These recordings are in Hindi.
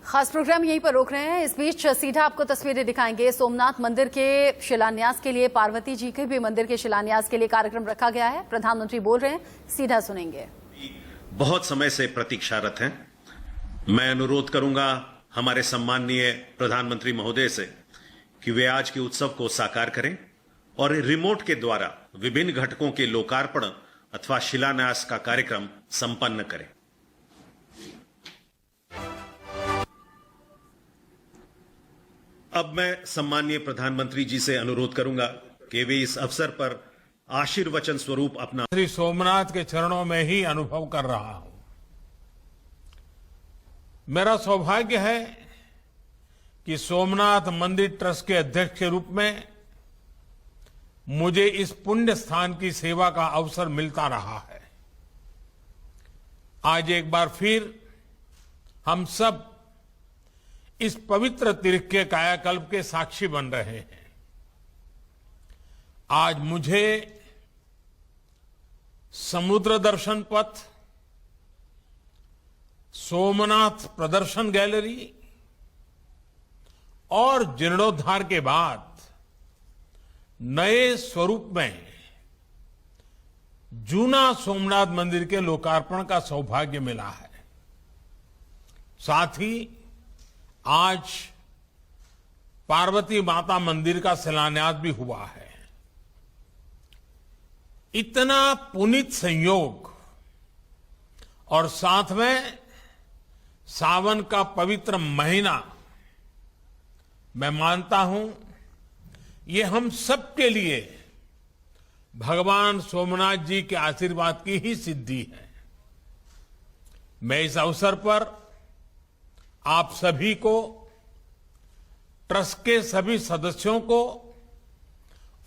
खास प्रोग्राम यहीं पर रोक रहे हैं। इस बीच सीधा आपको तस्वीरें दिखाएंगे। सोमनाथ मंदिर के शिलान्यास के लिए, पार्वती जी के भी मंदिर के शिलान्यास के लिए कार्यक्रम रखा गया है। प्रधानमंत्री बोल रहे हैं, सीधा सुनेंगे। बहुत समय से प्रतीक्षारत हैं। मैं अनुरोध करूंगा हमारे सम्माननीय प्रधानमंत्री महोदय से कि वे आज के उत्सव को साकार करें और रिमोट के द्वारा विभिन्न घटकों के लोकार्पण अथवा शिलान्यास का कार्यक्रम संपन्न करें। अब मैं सम्माननीय प्रधानमंत्री जी से अनुरोध करूंगा कि वे इस अवसर पर आशीर्वचन स्वरूप अपना श्री सोमनाथ के चरणों में ही अनुभव कर रहा हूं। मेरा सौभाग्य है कि सोमनाथ मंदिर ट्रस्ट के अध्यक्ष के रूप में मुझे इस पुण्य स्थान की सेवा का अवसर मिलता रहा है। आज एक बार फिर हम सब इस पवित्र तीर्थ के कायाकल्प के साक्षी बन रहे हैं। आज मुझे समुद्र दर्शन पथ, सोमनाथ प्रदर्शन गैलरी और जीर्णोद्धार के बाद नए स्वरूप में जूना सोमनाथ मंदिर के लोकार्पण का सौभाग्य मिला है। साथ ही आज पार्वती माता मंदिर का शिलान्यास भी हुआ है। इतना पुनीत संयोग और साथ में सावन का पवित्र महीना, मैं मानता हूं ये हम सबके लिए भगवान सोमनाथ जी के आशीर्वाद की ही सिद्धि है। मैं इस अवसर पर आप सभी को, ट्रस्ट के सभी सदस्यों को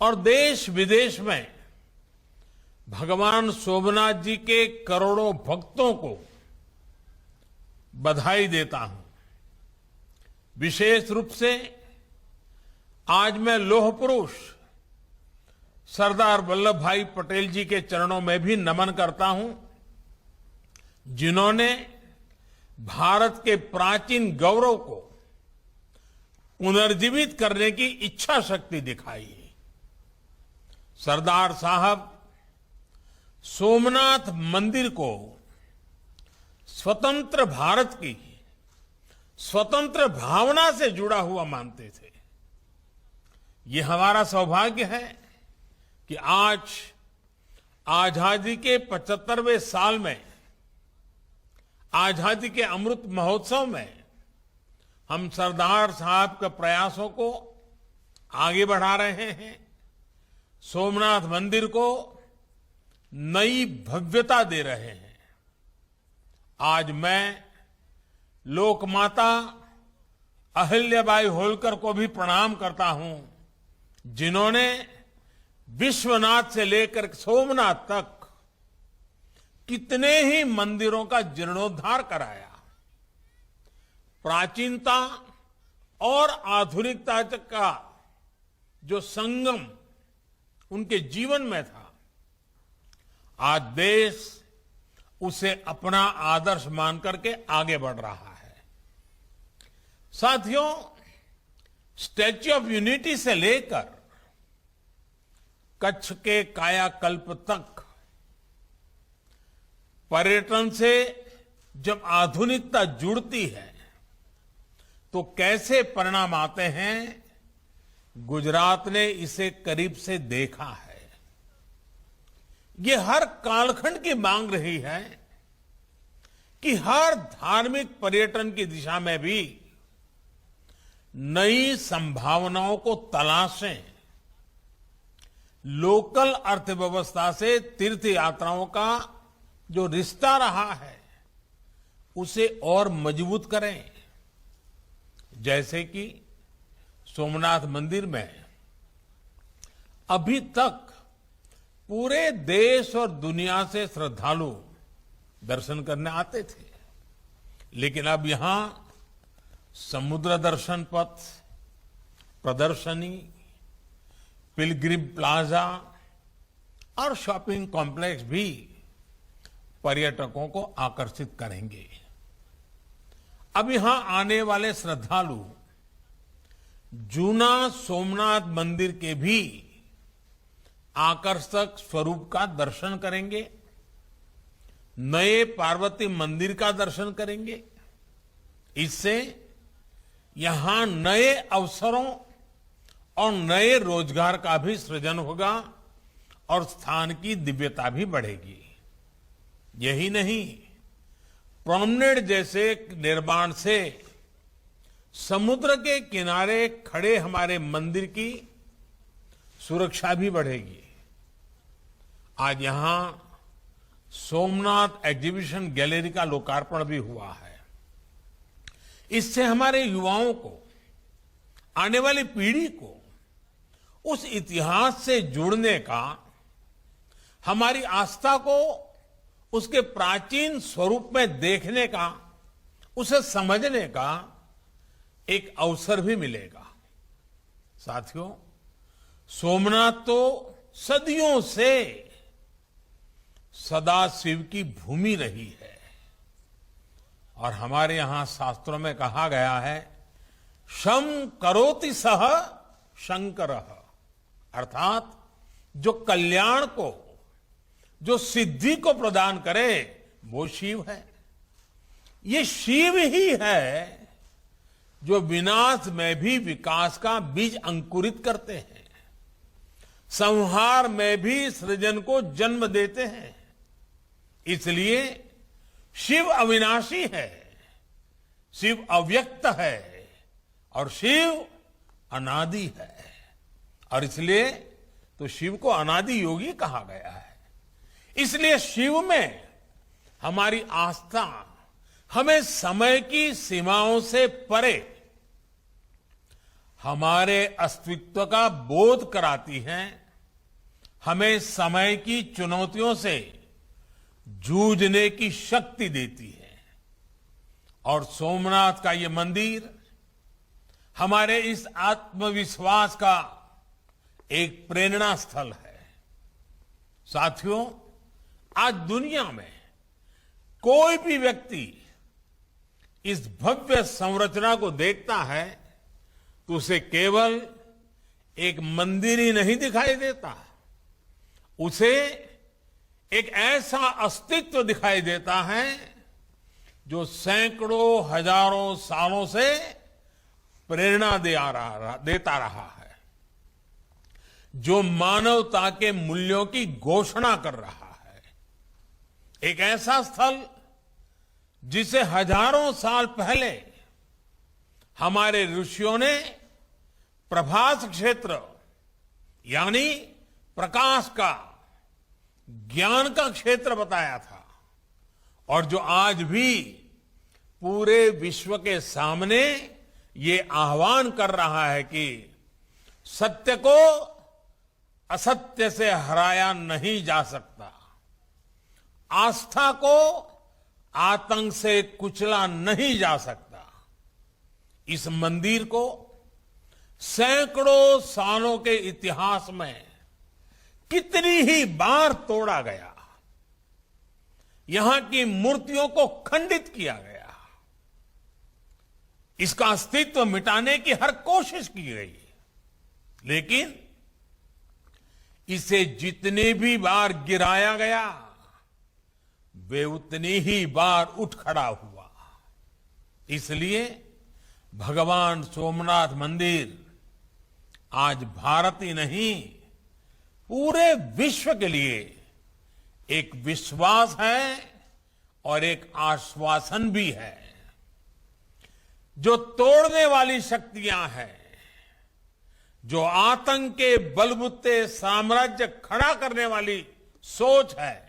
और देश विदेश में भगवान सोमनाथ जी के करोड़ों भक्तों को बधाई देता हूं। विशेष रूप से आज मैं लौह पुरुष सरदार वल्लभ भाई पटेल जी के चरणों में भी नमन करता हूं, जिन्होंने भारत के प्राचीन गौरव को पुनर्जीवित करने की इच्छा शक्ति दिखाई। सरदार साहब सोमनाथ मंदिर को स्वतंत्र भारत की स्वतंत्र भावना से जुड़ा हुआ मानते थे। ये हमारा सौभाग्य है कि आज आजादी के 75वें साल में, आजादी के अमृत महोत्सव में हम सरदार साहब के प्रयासों को आगे बढ़ा रहे हैं। सोमनाथ मंदिर को नई भव्यता दे रहे हैं। आज मैं लोकमाता अहिल्याबाई होलकर को भी प्रणाम करता हूं, जिन्होंने विश्वनाथ से लेकर सोमनाथ तक कितने ही मंदिरों का जीर्णोद्धार कराया। प्राचीनता और आधुनिकता का जो संगम उनके जीवन में था, आज देश उसे अपना आदर्श मान करके आगे बढ़ रहा है। साथियों, स्टैच्यू ऑफ यूनिटी से लेकर कच्छ के कायाकल्प तक पर्यटन से जब आधुनिकता जुड़ती है तो कैसे परिणाम आते हैं, गुजरात ने इसे करीब से देखा है। ये हर कालखंड की मांग रही है कि हर धार्मिक पर्यटन की दिशा में भी नई संभावनाओं को तलाशें। लोकल अर्थव्यवस्था से तीर्थ यात्राओं का जो रिश्ता रहा है उसे और मजबूत करें। जैसे कि सोमनाथ मंदिर में अभी तक पूरे देश और दुनिया से श्रद्धालु दर्शन करने आते थे, लेकिन अब यहां समुद्र दर्शन पथ, प्रदर्शनी, पिलग्रिम प्लाजा और शॉपिंग कॉम्प्लेक्स भी पर्यटकों को आकर्षित करेंगे। अब यहां आने वाले श्रद्धालु जूना सोमनाथ मंदिर के भी आकर्षक स्वरूप का दर्शन करेंगे, नए पार्वती मंदिर का दर्शन करेंगे। इससे यहां नए अवसरों और नए रोजगार का भी सृजन होगा और स्थान की दिव्यता भी बढ़ेगी। यही नहीं, प्रोमनेड जैसे निर्माण से समुद्र के किनारे खड़े हमारे मंदिर की सुरक्षा भी बढ़ेगी। आज यहां सोमनाथ एग्जीबिशन गैलरी का लोकार्पण भी हुआ है। इससे हमारे युवाओं को, आने वाली पीढ़ी को उस इतिहास से जुड़ने का, हमारी आस्था को उसके प्राचीन स्वरूप में देखने का, उसे समझने का एक अवसर भी मिलेगा। साथियों, सोमनाथ तो सदियों से सदाशिव की भूमि रही है और हमारे यहां शास्त्रों में कहा गया है, शम करोति सह शंकरः, अर्थात जो कल्याण को, जो सिद्धि को प्रदान करे वो शिव है। ये शिव ही है जो विनाश में भी विकास का बीज अंकुरित करते हैं, संहार में भी सृजन को जन्म देते हैं। इसलिए शिव अविनाशी है, शिव अव्यक्त है और शिव अनादि है। और इसलिए तो शिव को अनादि योगी कहा गया है। इसलिए शिव में हमारी आस्था हमें समय की सीमाओं से परे हमारे अस्तित्व का बोध कराती है, हमें समय की चुनौतियों से जूझने की शक्ति देती है। और सोमनाथ का ये मंदिर हमारे इस आत्मविश्वास का एक प्रेरणा स्थल है। साथियों, आज दुनिया में कोई भी व्यक्ति इस भव्य संरचना को देखता है तो उसे केवल एक मंदिर ही नहीं दिखाई देता, उसे एक ऐसा अस्तित्व दिखाई देता है जो सैकड़ों हजारों सालों से प्रेरणा देता रहा है, जो मानवता के मूल्यों की घोषणा कर रहा है। एक ऐसा स्थल जिसे हजारों साल पहले हमारे ऋषियों ने प्रभास क्षेत्र यानी प्रकाश का, ज्ञान का क्षेत्र बताया था और जो आज भी पूरे विश्व के सामने ये आह्वान कर रहा है कि सत्य को असत्य से हराया नहीं जा सकता, आस्था को आतंक से कुचला नहीं जा सकता। इस मंदिर को सैकड़ों सालों के इतिहास में कितनी ही बार तोड़ा गया, यहां की मूर्तियों को खंडित किया गया, इसका अस्तित्व मिटाने की हर कोशिश की गई, लेकिन इसे जितनी भी बार गिराया गया वे उतनी ही बार उठ खड़ा हुआ। इसलिए भगवान सोमनाथ मंदिर आज भारत ही नहीं, पूरे विश्व के लिए एक विश्वास है और एक आश्वासन भी है। जो तोड़ने वाली शक्तियां हैं, जो आतंक के बलबूते साम्राज्य खड़ा करने वाली सोच है,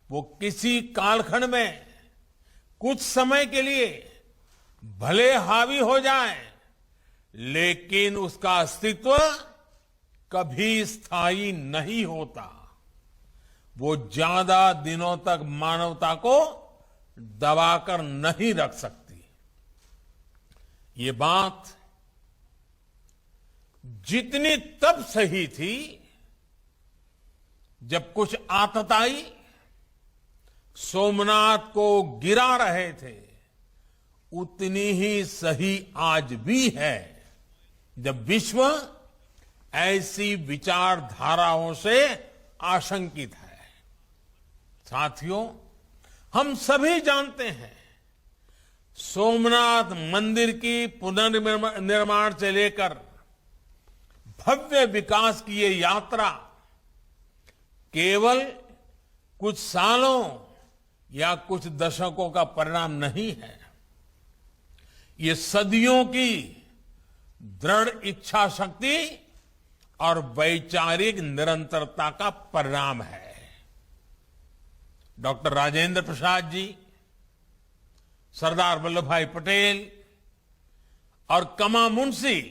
वो किसी कालखंड में कुछ समय के लिए भले हावी हो जाए, लेकिन उसका अस्तित्व कभी स्थायी नहीं होता। वो ज्यादा दिनों तक मानवता को दबाकर नहीं रख सकती। ये बात जितनी तब सही थी जब कुछ आतताई सोमनाथ को गिरा रहे थे, उतनी ही सही आज भी है जब विश्व ऐसी विचारधाराओं से आशंकित है। साथियों, हम सभी जानते हैं सोमनाथ मंदिर की पुनर्निर्माण से लेकर भव्य विकास की ये यात्रा केवल कुछ सालों या कुछ दशकों का परिणाम नहीं है। ये सदियों की दृढ़ इच्छा शक्ति और वैचारिक निरंतरता का परिणाम है। डॉक्टर राजेंद्र प्रसाद जी, सरदार वल्लभ भाई पटेल और कमा मुंशी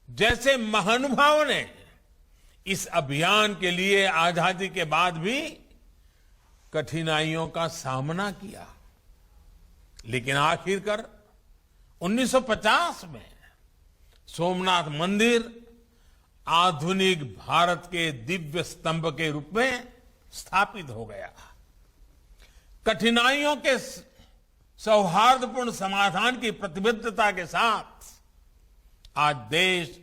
जैसे महानुभावों ने इस अभियान के लिए आजादी के बाद भी कठिनाइयों का सामना किया, लेकिन आखिरकार 1950 में सोमनाथ मंदिर आधुनिक भारत के दिव्य स्तंभ के रूप में स्थापित हो गया। कठिनाइयों के सौहार्दपूर्ण समाधान की प्रतिबद्धता के साथ आज देश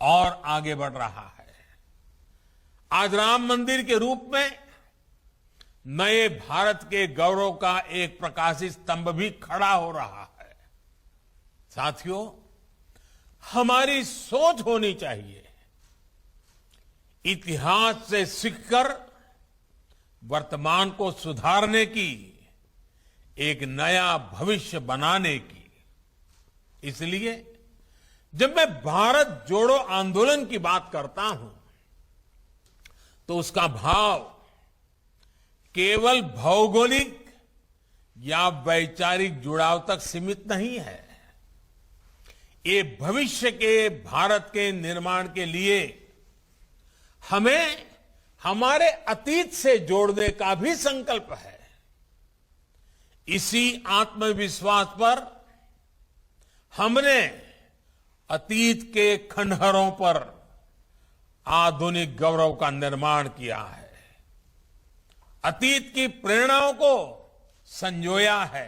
और आगे बढ़ रहा है। आज राम मंदिर के रूप में नए भारत के गौरव का एक प्रकाशित स्तंभ भी खड़ा हो रहा है। साथियों, हमारी सोच होनी चाहिए इतिहास से सीखकर वर्तमान को सुधारने की, एक नया भविष्य बनाने की। इसलिए जब मैं भारत जोड़ो आंदोलन की बात करता हूं तो उसका भाव केवल भौगोलिक या वैचारिक जुड़ाव तक सीमित नहीं है। ये भविष्य के भारत के निर्माण के लिए हमें हमारे अतीत से जोड़ने का भी संकल्प है। इसी आत्मविश्वास पर हमने अतीत के खंडहरों पर आधुनिक गौरव का निर्माण किया है, अतीत की प्रेरणाओं को संजोया है।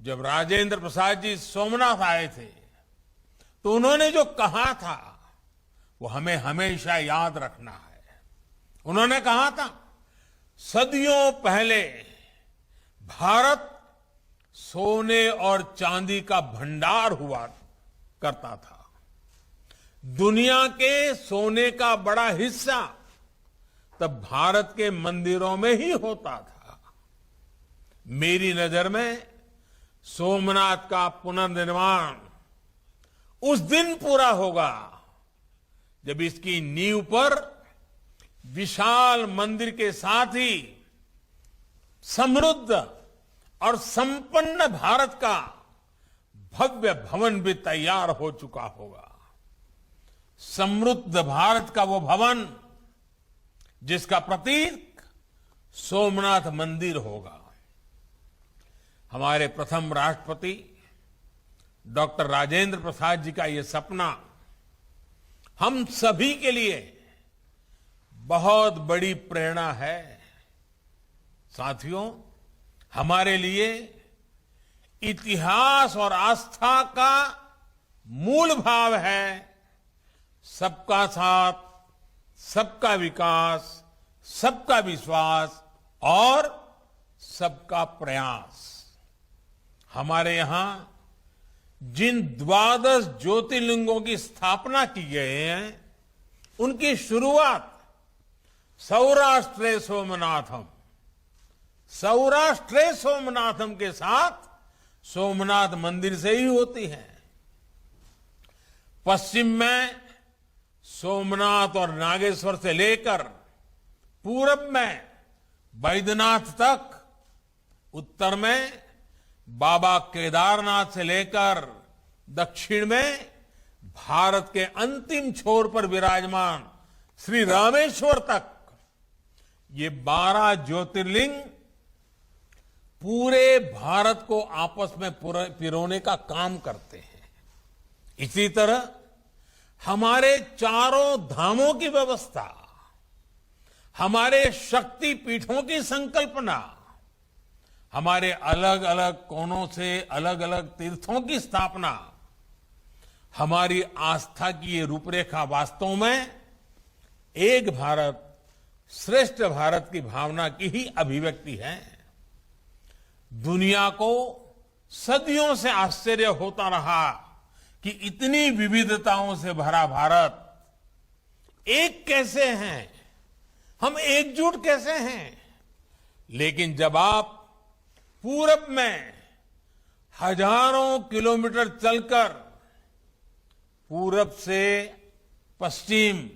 जब राजेंद्र प्रसाद जी सोमनाथ आए थे तो उन्होंने जो कहा था वो हमें हमेशा याद रखना है। उन्होंने कहा था, सदियों पहले भारत सोने और चांदी का भंडार हुआ करता था। दुनिया के सोने का बड़ा हिस्सा तब भारत के मंदिरों में ही होता था। मेरी नजर में सोमनाथ का पुनर्निर्माण उस दिन पूरा होगा जब इसकी नींव पर विशाल मंदिर के साथ ही समृद्ध और संपन्न भारत का भव्य भवन भी तैयार हो चुका होगा। समृद्ध भारत का वो भवन जिसका प्रतीक सोमनाथ मंदिर होगा। हमारे प्रथम राष्ट्रपति डॉक्टर राजेंद्र प्रसाद जी का ये सपना हम सभी के लिए बहुत बड़ी प्रेरणा है। साथियों, हमारे लिए इतिहास और आस्था का मूल भाव है सबका साथ, सबका विकास, सबका विश्वास और सबका प्रयास। हमारे यहां जिन 12 ज्योतिर्लिंगों की स्थापना की गई है उनकी शुरुआत सौराष्ट्रे सोमनाथम, सौराष्ट्रे सोमनाथम के साथ सोमनाथ मंदिर से ही होती है। पश्चिम में सोमनाथ और नागेश्वर से लेकर पूरब में बैद्यनाथ तक, उत्तर में बाबा केदारनाथ से लेकर दक्षिण में भारत के अंतिम छोर पर विराजमान श्री रामेश्वर तक, ये 12 ज्योतिर्लिंग पूरे भारत को आपस में पिरोने का काम करते हैं। इसी तरह हमारे चारों धामों की व्यवस्था, हमारे शक्ति पीठों की संकल्पना, हमारे अलग अलग कोनों से अलग अलग तीर्थों की स्थापना हमारी आस्था की ये रूपरेखा वास्तव में एक भारत श्रेष्ठ भारत की भावना की ही अभिव्यक्ति है। दुनिया को सदियों से आश्चर्य होता रहा कि इतनी विविधताओं से भरा भारत एक कैसे हैं, हम एकजुट कैसे हैं। लेकिन जब आप पूरब में हजारों किलोमीटर चलकर पूरब से पश्चिम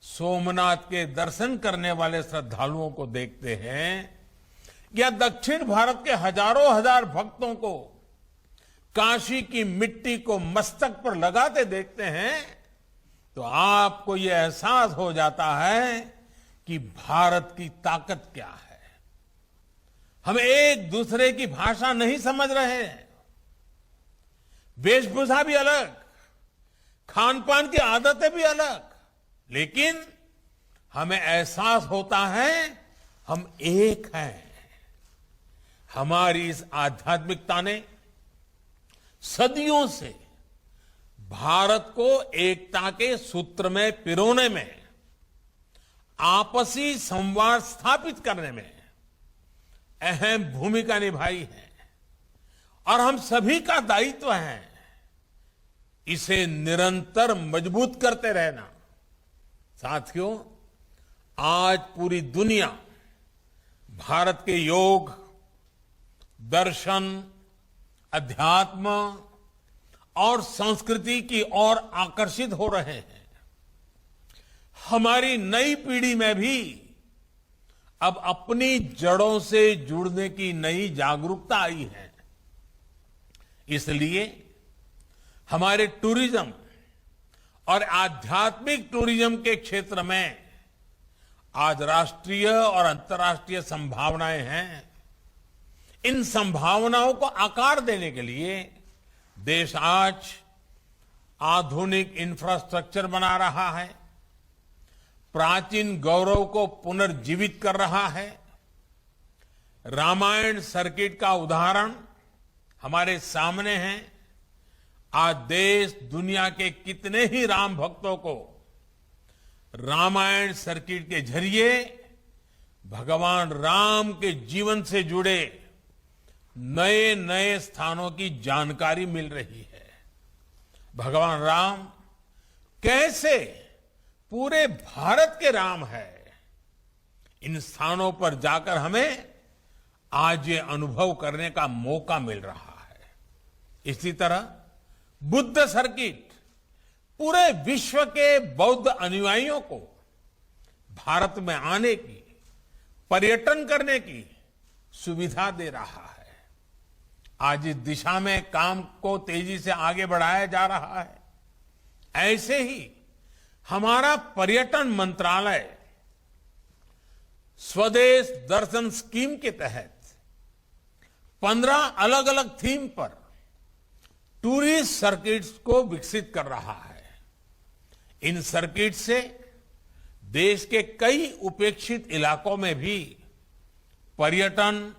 सोमनाथ के दर्शन करने वाले श्रद्धालुओं को देखते हैं या दक्षिण भारत के हजारों हजार भक्तों को काशी की मिट्टी को मस्तक पर लगाते देखते हैं तो आपको यह एहसास हो जाता है कि भारत की ताकत क्या है। हम एक दूसरे की भाषा नहीं समझ रहे हैं, वेशभूषा भी अलग, खान पान की आदतें भी अलग, लेकिन हमें एहसास होता है हम एक हैं। हमारी इस आध्यात्मिकता ने सदियों से भारत को एकता के सूत्र में पिरोने में, आपसी संवाद स्थापित करने में अहम भूमिका निभाई है और हम सभी का दायित्व है इसे निरंतर मजबूत करते रहना। साथियों, आज पूरी दुनिया भारत के योग, दर्शन, अध्यात्म और संस्कृति की ओर आकर्षित हो रहे हैं। हमारी नई पीढ़ी में भी अब अपनी जड़ों से जुड़ने की नई जागरूकता आई है। इसलिए हमारे टूरिज्म और आध्यात्मिक टूरिज्म के क्षेत्र में आज राष्ट्रीय और अंतर्राष्ट्रीय संभावनाएं हैं। इन संभावनाओं को आकार देने के लिए देश आज आधुनिक इंफ्रास्ट्रक्चर बना रहा है, प्राचीन गौरव को पुनर्जीवित कर रहा है। रामायण सर्किट का उदाहरण हमारे सामने है। आज देश दुनिया के कितने ही राम भक्तों को रामायण सर्किट के जरिए भगवान राम के जीवन से जुड़े नए नए स्थानों की जानकारी मिल रही है। भगवान राम कैसे पूरे भारत के राम है, इन स्थानों पर जाकर हमें आज ये अनुभव करने का मौका मिल रहा है। इसी तरह बुद्ध सर्किट पूरे विश्व के बौद्ध अनुयायियों को भारत में आने की, पर्यटन करने की सुविधा दे रहा है। आज इस दिशा में काम को तेजी से आगे बढ़ाया जा रहा है। ऐसे ही हमारा पर्यटन मंत्रालय स्वदेश दर्शन स्कीम के तहत 15 अलग अलग थीम पर टूरिस्ट सर्किट्स को विकसित कर रहा है। इन सर्किट से देश के कई उपेक्षित इलाकों में भी पर्यटन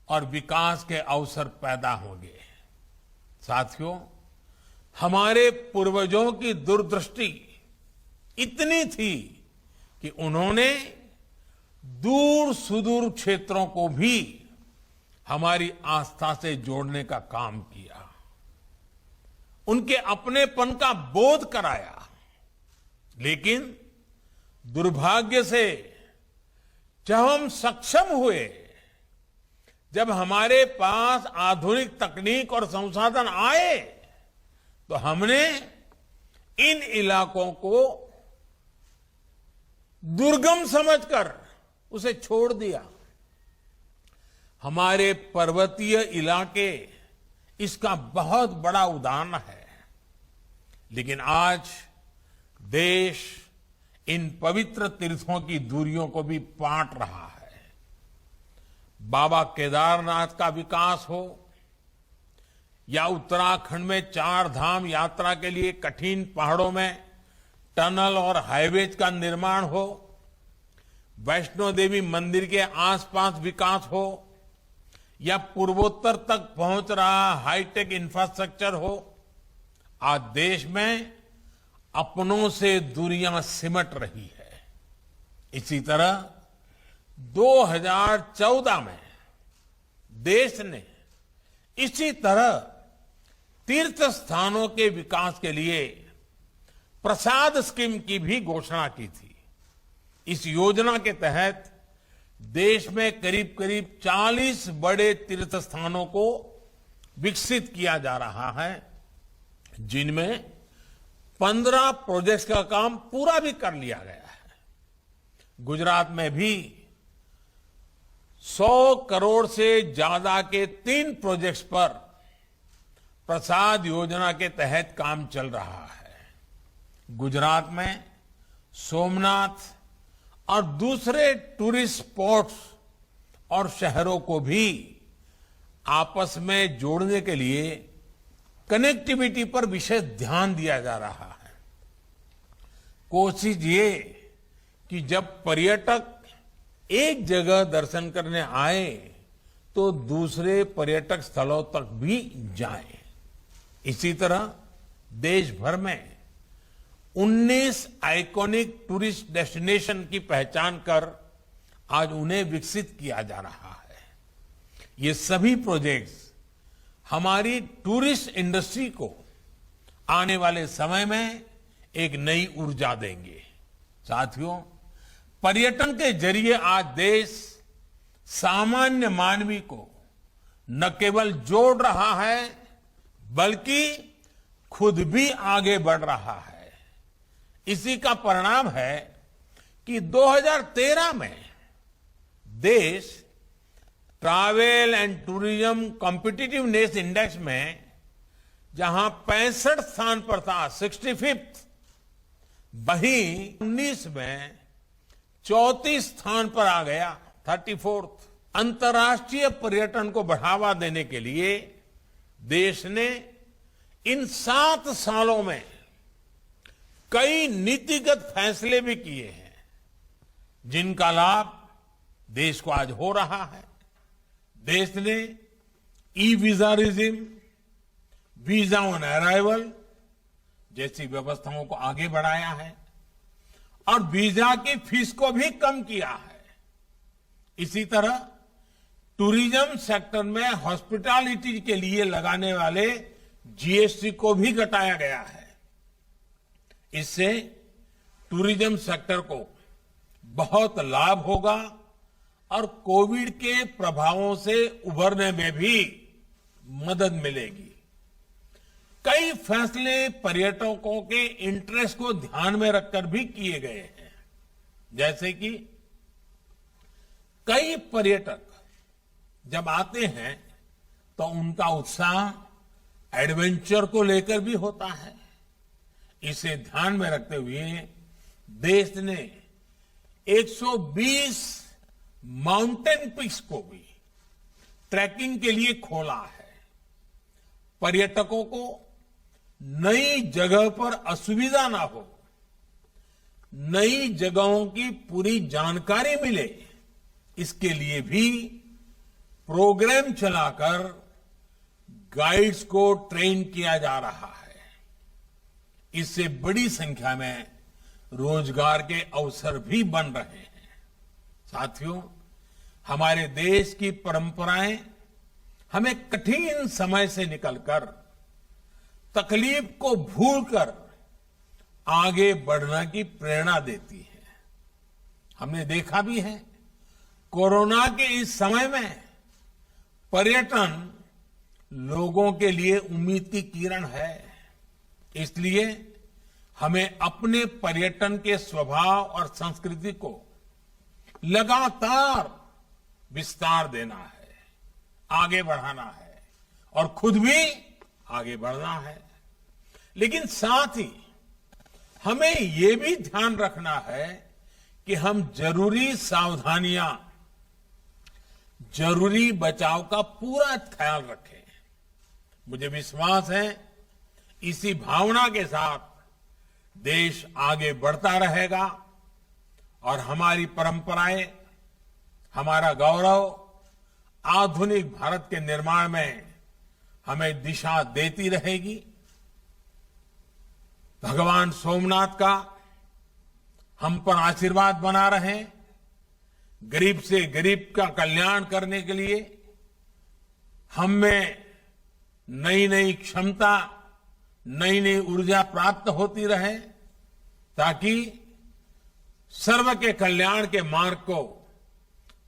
और विकास के अवसर पैदा होंगे। साथियों, हमारे पूर्वजों की दूरदृष्टि इतनी थी कि उन्होंने दूर सुदूर क्षेत्रों को भी हमारी आस्था से जोड़ने का काम किया, उनके अपनेपन का बोध कराया। लेकिन दुर्भाग्य से जब हम सक्षम हुए, जब हमारे पास आधुनिक तकनीक और संसाधन आए, तो हमने इन इलाकों को दुर्गम समझकर उसे छोड़ दिया। हमारे पर्वतीय इलाके इसका बहुत बड़ा उदाहरण है। लेकिन आज देश इन पवित्र तीर्थों की दूरियों को भी पाट रहा है। बाबा केदारनाथ का विकास हो या उत्तराखंड में 4 धाम यात्रा के लिए कठिन पहाड़ों में टनल और हाईवेज का निर्माण हो, वैष्णो देवी मंदिर के आसपास विकास हो या पूर्वोत्तर तक पहुंच रहा हाईटेक इंफ्रास्ट्रक्चर हो, आज देश में अपनों से दूरियां सिमट रही है। इसी तरह 2014 में देश ने इसी तरह तीर्थ स्थानों के विकास के लिए प्रसाद स्कीम की भी घोषणा की थी। इस योजना के तहत देश में करीब करीब 40 बड़े तीर्थ स्थानों को विकसित किया जा रहा है, जिनमें 15 प्रोजेक्ट्स का काम पूरा भी कर लिया गया है। गुजरात में भी 100 करोड़ से ज्यादा के 3 प्रोजेक्ट्स पर प्रसाद योजना के तहत काम चल रहा है। गुजरात में सोमनाथ और दूसरे टूरिस्ट स्पॉट्स और शहरों को भी आपस में जोड़ने के लिए कनेक्टिविटी पर विशेष ध्यान दिया जा रहा है। कोशिश ये कि जब पर्यटक एक जगह दर्शन करने आए तो दूसरे पर्यटक स्थलों तक भी जाएं। इसी तरह देश भर में 19 आइकॉनिक टूरिस्ट डेस्टिनेशन की पहचान कर आज उन्हें विकसित किया जा रहा है। ये सभी प्रोजेक्ट्स हमारी टूरिस्ट इंडस्ट्री को आने वाले समय में एक नई ऊर्जा देंगे। साथियों, पर्यटन के जरिए आज देश सामान्य मानवी को न केवल जोड़ रहा है बल्कि खुद भी आगे बढ़ रहा है। इसी का परिणाम है कि 2013 में देश travel and tourism competitiveness index में जहां 65 स्थान पर था, 65th, वहीं 19 में 34 स्थान पर आ गया, 34th। अंतर्राष्ट्रीय पर्यटन को बढ़ावा देने के लिए देश ने इन 7 सालों में कई नीतिगत फैसले भी किए हैं, जिनका लाभ देश को आज हो रहा है। देश ने e visa regime, visa on arrival जैसी व्यवस्थाओं को आगे बढ़ाया है और वीजा की फीस को भी कम किया है। इसी तरह टूरिज्म सेक्टर में हॉस्पिटैलिटी के लिए लगाने वाले जीएसटी को भी घटाया गया है। इससे टूरिज्म सेक्टर को बहुत लाभ होगा और कोविड के प्रभावों से उभरने में भी मदद मिलेगी। कई फैसले पर्यटकों के इंटरेस्ट को ध्यान में रखकर भी किए गए हैं, जैसे कि कई पर्यटक जब आते हैं तो उनका उत्साह एडवेंचर को लेकर भी होता है। इसे ध्यान में रखते हुए देश ने 120 माउंटेन पीक्स को भी ट्रैकिंग के लिए खोला है। पर्यटकों को नई जगह पर असुविधा ना हो, नई जगहों की पूरी जानकारी मिले, इसके लिए भी प्रोग्राम चलाकर गाइड्स को ट्रेन किया जा रहा है। इससे बड़ी संख्या में रोजगार के अवसर भी बन रहे हैं। साथियों, हमारे देश की परंपराएं हमें कठिन समय से निकलकर तकलीफ को भूलकर आगे बढ़ने की प्रेरणा देती है। हमने देखा भी है, कोरोना के इस समय में पर्यटन लोगों के लिए उम्मीद की किरण है। इसलिए हमें अपने पर्यटन के स्वभाव और संस्कृति को लगातार विस्तार देना है, आगे बढ़ाना है और खुद भी आगे बढ़ना है। लेकिन साथ ही हमें ये भी ध्यान रखना है कि हम जरूरी सावधानियां, जरूरी बचाव का पूरा ख्याल रखें। मुझे विश्वास है इसी भावना के साथ देश आगे बढ़ता रहेगा और हमारी परंपराएं, हमारा गौरव आधुनिक भारत के निर्माण में हमें दिशा देती रहेगी। भगवान सोमनाथ का हम पर आशीर्वाद बना रहे, गरीब से गरीब का कल्याण करने के लिए हम में नई नई क्षमता, नई नई ऊर्जा प्राप्त होती रहे, ताकि सर्व के कल्याण के मार्ग को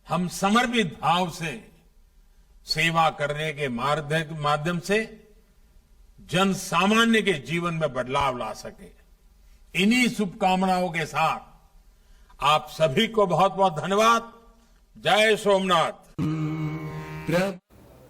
हम समर्पित भाव से सेवा करने के माध्यम से जन सामान्य के जीवन में बदलाव ला सके। इन्हीं शुभकामनाओं के साथ आप सभी को बहुत बहुत धन्यवाद। जय सोमनाथ।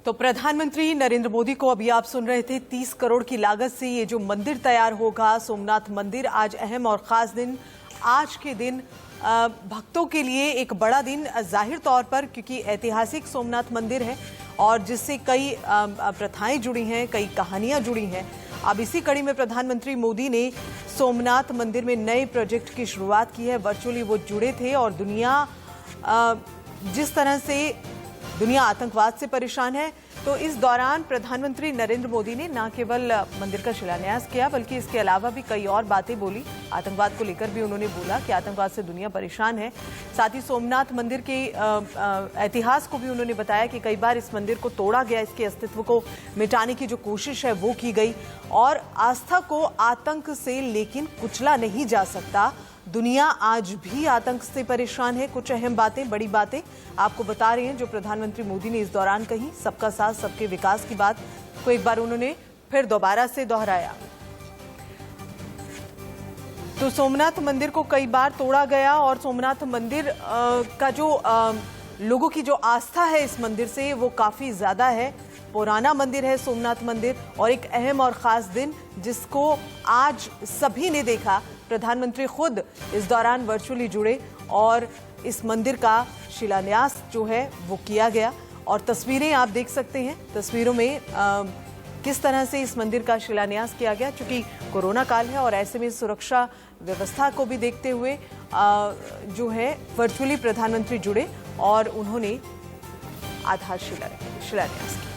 तो प्रधानमंत्री नरेंद्र मोदी को अभी आप सुन रहे थे। 30 करोड़ की लागत से ये जो मंदिर तैयार होगा, सोमनाथ मंदिर, आज अहम और खास दिन। आज के दिन भक्तों के लिए एक बड़ा दिन जाहिर तौर पर, क्योंकि ऐतिहासिक सोमनाथ मंदिर है और जिससे कई प्रथाएं जुड़ी हैं, कई कहानियां जुड़ी हैं। अब इसी कड़ी में प्रधानमंत्री मोदी ने सोमनाथ मंदिर में नए प्रोजेक्ट की शुरुआत की है। वर्चुअली वो जुड़े थे और जिस तरह से दुनिया आतंकवाद से परेशान है, तो इस दौरान प्रधानमंत्री नरेंद्र मोदी ने न केवल मंदिर का शिलान्यास किया, बल्कि इसके अलावा भी कई और बातें बोली। आतंकवाद को लेकर भी उन्होंने बोला कि आतंकवाद से दुनिया परेशान है। साथ ही सोमनाथ मंदिर के इतिहास को भी उन्होंने बताया कि कई बार इस मंदिर को तोड़ा गया, इसके अस्तित्व को मिटाने की जो कोशिश है वो की गई, और आस्था को आतंक से लेकिन कुचला नहीं जा सकता। दुनिया आज भी आतंक से परेशान है। कुछ अहम बातें, बड़ी बातें आपको बता रहे हैं जो प्रधानमंत्री मोदी ने इस दौरान कही। सबका साथ, सबके विकास की बात को एक बार उन्होंने फिर दोबारा से दोहराया। तो सोमनाथ मंदिर को कई बार तोड़ा गया और सोमनाथ मंदिर का जो लोगों की जो आस्था है इस मंदिर से, वो काफी ज्यादा है। पुराना मंदिर है सोमनाथ मंदिर, और एक अहम और खास दिन जिसको आज सभी ने देखा। प्रधानमंत्री खुद इस दौरान वर्चुअली जुड़े और इस मंदिर का शिलान्यास जो है वो किया गया। और तस्वीरें आप देख सकते हैं, तस्वीरों में किस तरह से इस मंदिर का शिलान्यास किया गया। चूंकि कोरोना काल है और ऐसे में सुरक्षा व्यवस्था को भी देखते हुए जो है वर्चुअली प्रधानमंत्री जुड़े और उन्होंने आधारशिला शिलान्यास किया।